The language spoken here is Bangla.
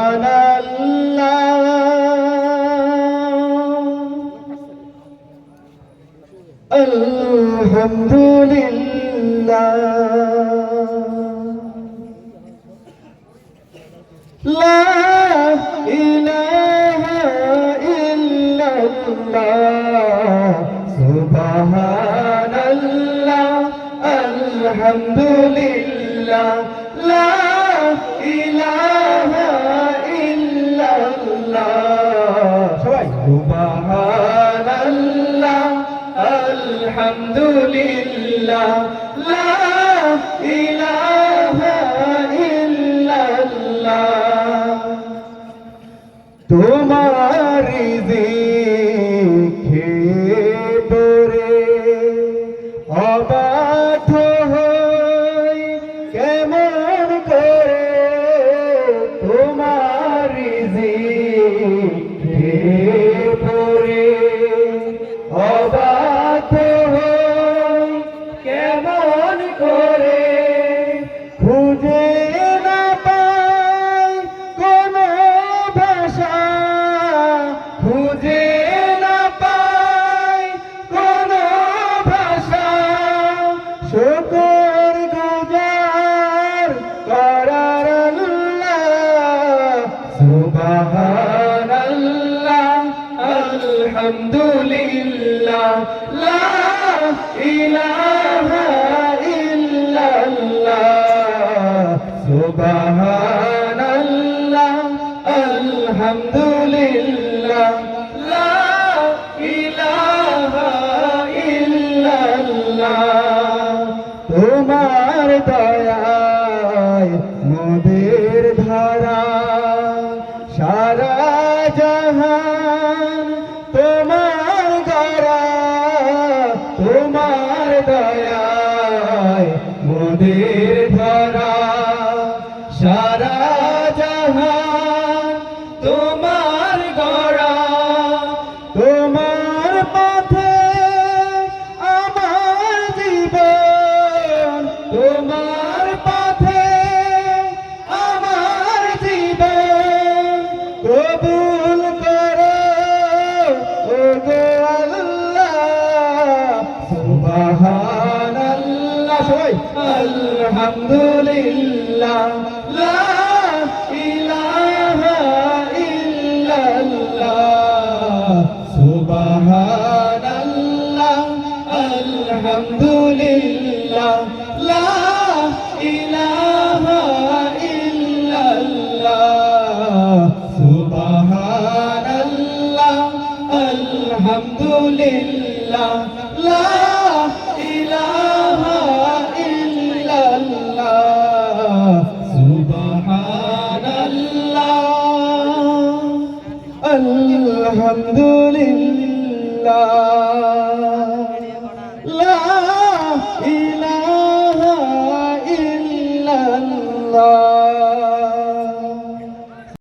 সুবহানাল্লাহ আলহামদুলিল্লাহ লা ইলাহা ইল্লাল্লাহ সুবহানাল্লাহ আলহামদুলিল্লাহ লা ইলাহা ইল্লাল্লাহ সবাই সুবহানাল্লাহ আলহামদুলিল্লাহ লা ইলাহা ইল্লাল্লাহ তোমার রিজিকে পরে অবাধ্য হই কেমন করে তোমার রিজিকে পরে অবাধ্য হই কেমন করে খুঁজে না পাই কোনো ভাষা খুঁজে না পাই কোনো ভাষা শুকর গুজার করার আল্লাহ সুবহানাল্লাহ আলহামদুলিল্লাহ লা ইলাহা ইল্লাল্লাহ সুবহানাল্লাহ আলহামদুলিল্লাহ লা ইলাহা ইল্লাল্লাহ তোমার দয়ায় মোদের ধারা সারা জাহান তোমার গড়া তোমার দয়ায় মোদের ধরা সারা জাহান তোমার গড়া তোমার পথে আমার জীবন তোমার পথে আমার জীবন কবুল করো ওগো আল্লাহ সুবহানাল্লাহ সবাই আলহামদুলিল্লাহ লা ইলাহা ইল্লাল্লাহ সুবহানাল্লাহ আলহামদুলিল্লাহ লা ইলাহা ইল্লাল্লাহ সুবহানাল্লাহ আলহামদুলিল্লাহ লা ইলাহা ইল্লাল্লাহ সুবহানাল্লাহ আলহামদুলিল্লাহ লা ইলাহা ইল্লাল্লাহ